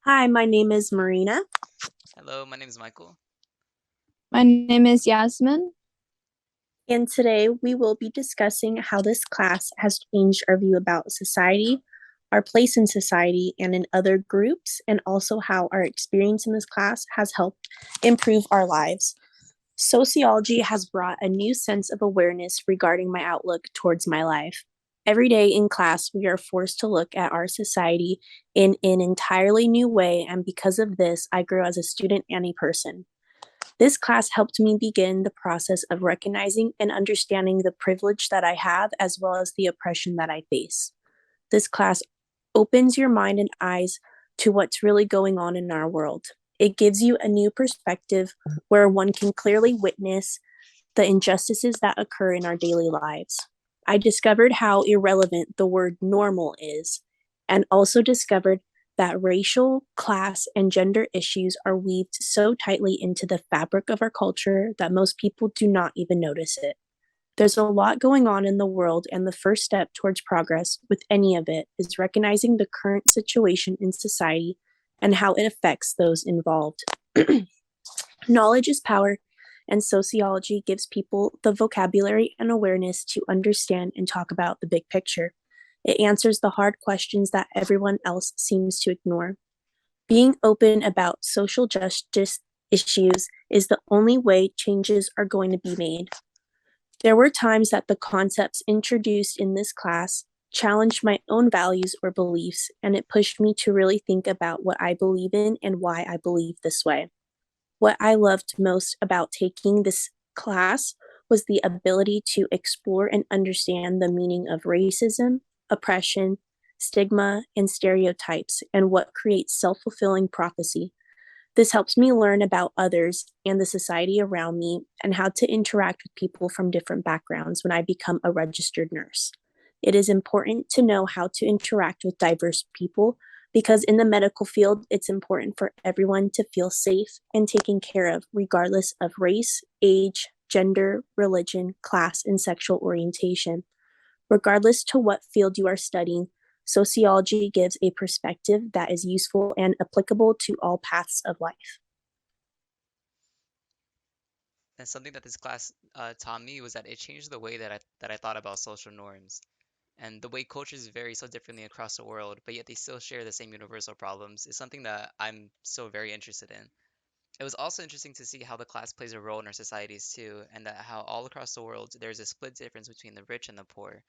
Hi, my name is Marina. Hello, my name is Michael. My name is Yasmin. And today we will be discussing how this class has changed our view about society, our place in society, and in other groups, and also how our experience in this class has helped improve our lives. Sociology has brought a new sense of awareness regarding my outlook towards my life. Every day in class, we are forced to look at our society in an entirely new way, and because of this, I grew as a student and a person. This class helped me begin the process of recognizing and understanding the privilege that I have as well as the oppression that I face. This class opens your mind and eyes to what's really going on in our world. It gives you a new perspective where one can clearly witness the injustices that occur in our daily lives. I discovered how irrelevant the word normal is, and also discovered that racial, class, and gender issues are weaved so tightly into the fabric of our culture that most people do not even notice it. There's a lot going on in the world, and the first step towards progress with any of it is recognizing the current situation in society and how it affects those involved. Knowledge is power, and sociology gives people the vocabulary and awareness to understand and talk about the big picture. It answers the hard questions that everyone else seems to ignore. Being open about social justice issues is the only way changes are going to be made. There were times that the concepts introduced in this class challenged my own values or beliefs, and it pushed me to really think about what I believe in and why I believe this way. What I loved most about taking this class was the ability to explore and understand the meaning of racism, oppression, stigma, and stereotypes, and what creates self fulfilling prophecy. This helps me learn about others and the society around me and how to interact with people from different backgrounds when I become a registered nurse. It is important to know how to interact with diverse people because in the medical field, it's important for everyone to feel safe and taken care of, regardless of race, age, gender, religion, class, and sexual orientation. Regardless to what field you are studying, sociology gives a perspective that is useful and applicable to all paths of life. And something that this class taught me was that it changed the way that I thought about social norms and the way cultures vary so differently across the world, but yet they still share the same universal problems is something that I'm so very interested in. It was also interesting to see how the class plays a role in our societies too, and that how all across the world there's a split difference between the rich and the poor,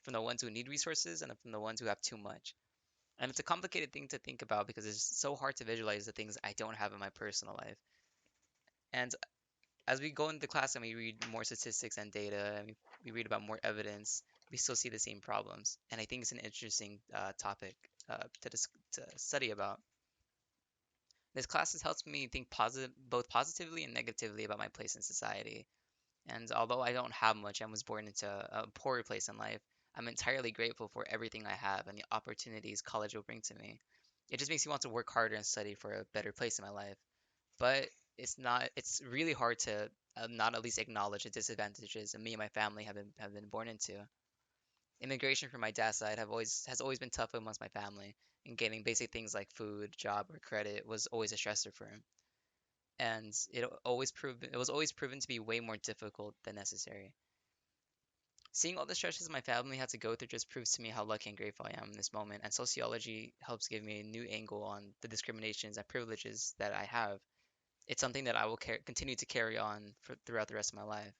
from the ones who need resources and from the ones who have too much. And it's a complicated thing to think about because it's so hard to visualize the things I don't have in my personal life. And as we go into class and we read more statistics and data, and we read about more evidence, we still see the same problems. And I think it's an interesting topic to study about. This class has helped me think both positively and negatively about my place in society. And although I don't have much and was born into a poorer place in life, I'm entirely grateful for everything I have and the opportunities college will bring to me. It just makes me want to work harder and study for a better place in my life. But it's really hard to not at least acknowledge the disadvantages that me and my family have been born into. Immigration from my dad's side have always has always been tough amongst my family, and getting basic things like food, job, or credit was always a stressor for him. And it was always proven to be way more difficult than necessary. Seeing all the stresses my family had to go through just proves to me how lucky and grateful I am in this moment, and sociology helps give me a new angle on the discriminations and privileges that I have. It's something that I will continue to carry on throughout the rest of my life.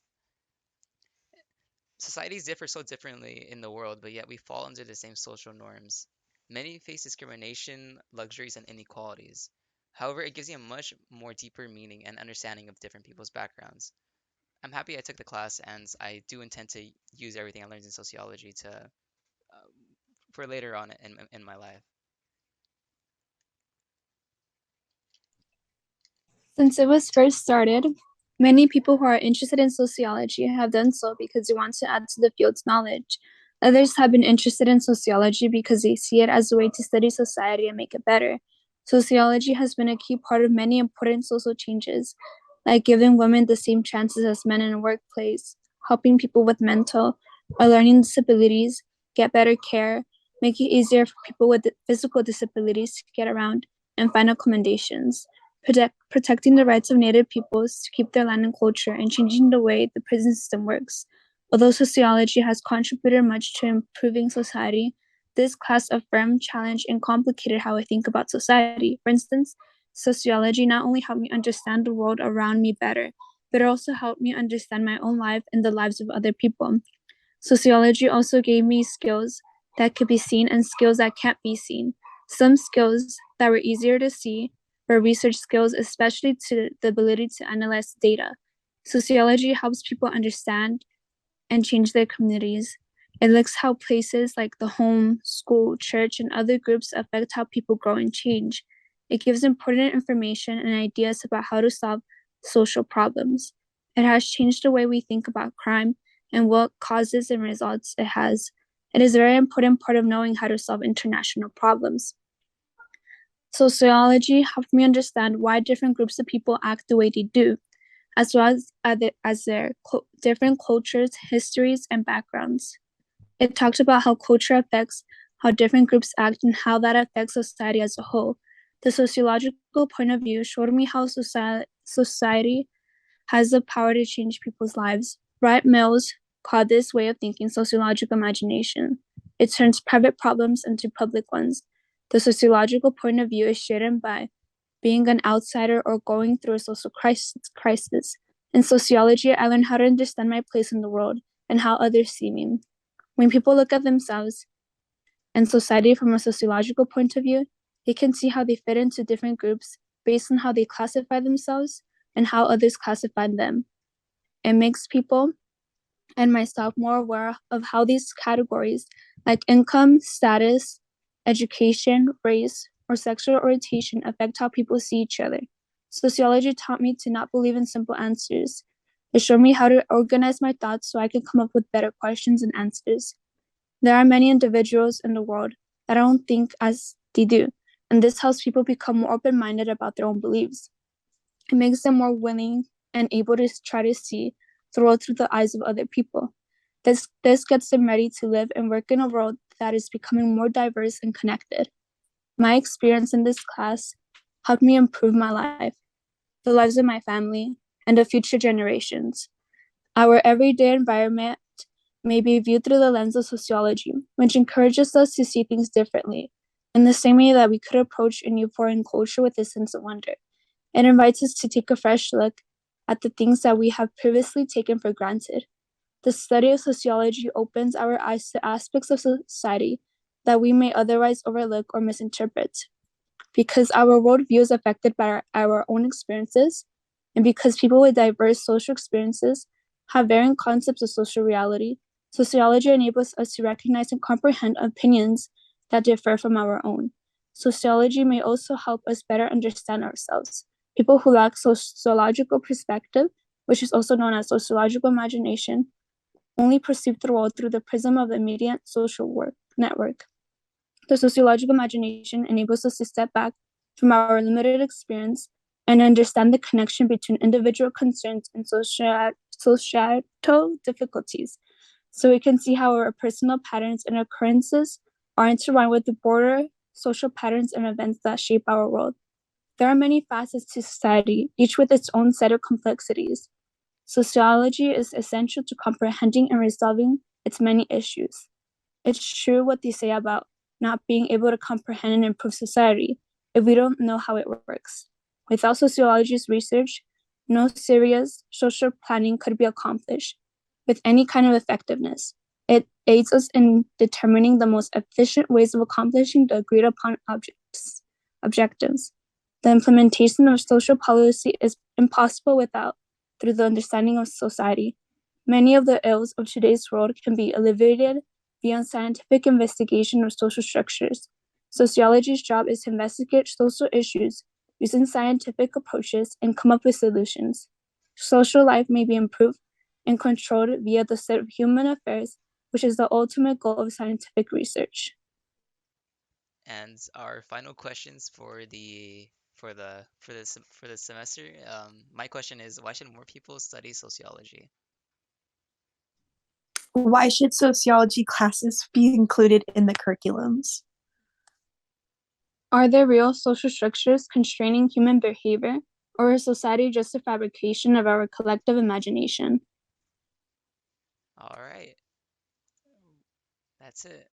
Societies differ so differently in the world, but yet we fall under the same social norms. Many face discrimination, luxuries, and inequalities. However, it gives you a much more deeper meaning and understanding of different people's backgrounds. I'm happy I took the class, and I do intend to use everything I learned in sociology to for later on in my life. Since it was first started, many people who are interested in sociology have done so because they want to add to the field's knowledge. Others have been interested in sociology because they see it as a way to study society and make it better. Sociology has been a key part of many important social changes, like giving women the same chances as men in the workplace, helping people with mental or learning disabilities get better care, making it easier for people with physical disabilities to get around, and final commendations, protecting the rights of Native peoples to keep their land and culture, and changing the way the prison system works. Although sociology has contributed much to improving society, this class affirmed, challenged, and complicated how I think about society. For instance, sociology not only helped me understand the world around me better, but it also helped me understand my own life and the lives of other people. Sociology also gave me skills that could be seen and skills that can't be seen. Some skills that were easier to see were research skills, especially to the ability to analyze data. Sociology helps people understand and change their communities. It looks how places like the home, school, church, and other groups affect how people grow and change. It gives important information and ideas about how to solve social problems. It has changed the way we think about crime and what causes and results it has. It is a very important part of knowing how to solve international problems. Sociology helped me understand why different groups of people act the way they do, as well as their different cultures, histories, and backgrounds. It talked about how culture affects how different groups act and how that affects society as a whole. The sociological point of view showed me how society has the power to change people's lives. Brett Mills called this way of thinking sociological imagination. It turns private problems into public ones. The sociological point of view is shaped by being an outsider or going through a social crisis. In sociology, I learned how to understand my place in the world and how others see me. When people look at themselves and society from a sociological point of view, they can see how they fit into different groups based on how they classify themselves and how others classify them. It makes people and myself more aware of how these categories, like income, status, education, race, or sexual orientation, affect how people see each other. Sociology taught me to not believe in simple answers. It showed me how to organize my thoughts so I could come up with better questions and answers. There are many individuals in the world that don't think as they do, and this helps people become more open-minded about their own beliefs. It makes them more willing and able to try to see the world through the eyes of other people. This gets them ready to live and work in a world that is becoming more diverse and connected. My experience in this class helped me improve my life, the lives of my family, and the future generations. Our everyday environment may be viewed through the lens of sociology, which encourages us to see things differently, in the same way that we could approach a new foreign culture with a sense of wonder. It invites us to take a fresh look at the things that we have previously taken for granted. The study of sociology opens our eyes to aspects of society that we may otherwise overlook or misinterpret. Because our worldview is affected by our own experiences, and because people with diverse social experiences have varying concepts of social reality, sociology enables us to recognize and comprehend opinions that differ from our own. Sociology may also help us better understand ourselves. People who lack sociological perspective, which is also known as sociological imagination, only perceive the world through the prism of immediate social network. The sociological imagination enables us to step back from our limited experience and understand the connection between individual concerns and societal difficulties, so we can see how our personal patterns and occurrences are intertwined with the broader social patterns and events that shape our world. There are many facets to society, each with its own set of complexities. Sociology is essential to comprehending and resolving its many issues. It's true what they say about not being able to comprehend and improve society if we don't know how it works. Without sociology's research, no serious social planning could be accomplished with any kind of effectiveness. It aids us in determining the most efficient ways of accomplishing the agreed upon objectives. The implementation of social policy is impossible without through the understanding of society. Many of the ills of today's world can be alleviated via scientific investigation of social structures. Sociology's job is to investigate social issues using scientific approaches and come up with solutions. Social life may be improved and controlled via the set of human affairs, which is the ultimate goal of scientific research. And our final questions for the semester. My question is, why should more people study sociology? Why should sociology classes be included in the curriculums? Are there real social structures constraining human behavior, or is society just a fabrication of our collective imagination? All right, that's it.